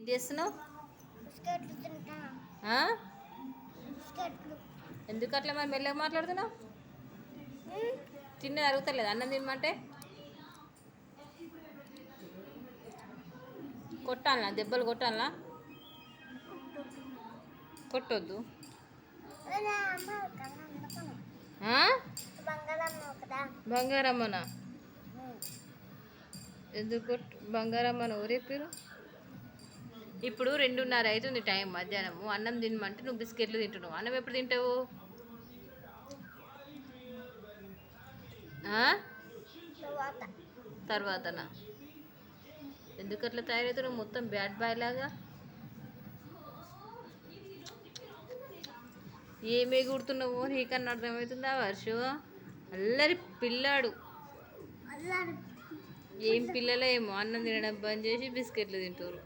ఏం చేస్తున్నావు? ఎందుకు అట్లా మరి మెల్లగా మాట్లాడుతున్నావు? తిన్నది అరుగుతలేదు అన్నం తినమంటే? కొట్టాలనా? దెబ్బలు కొట్టాలనా? కొట్టొద్దు. బంగారమ్మనా? ఎందుకు బంగారమ్మను ఊరేపారు? ఇప్పుడు 2:30 అవుతుంది టైం, మధ్యాహ్నము. అన్నం తినమంటే నువ్వు బిస్కెట్లు తింటున్నావు. అన్నం ఎప్పుడు తింటావు? తర్వాతనా? ఎందుకు అట్లా తయారవుతున్నావు? మొత్తం బ్యాడ్ బాయ్ లాగా. ఏమే కుడుతున్నావు? నీకన్నా అర్థమవుతుందా వర్షు? అల్లరి పిల్లాడు. ఏం పిల్లలేమో అన్నం తినడం బంద్ చేసి బిస్కెట్లు తింటారు.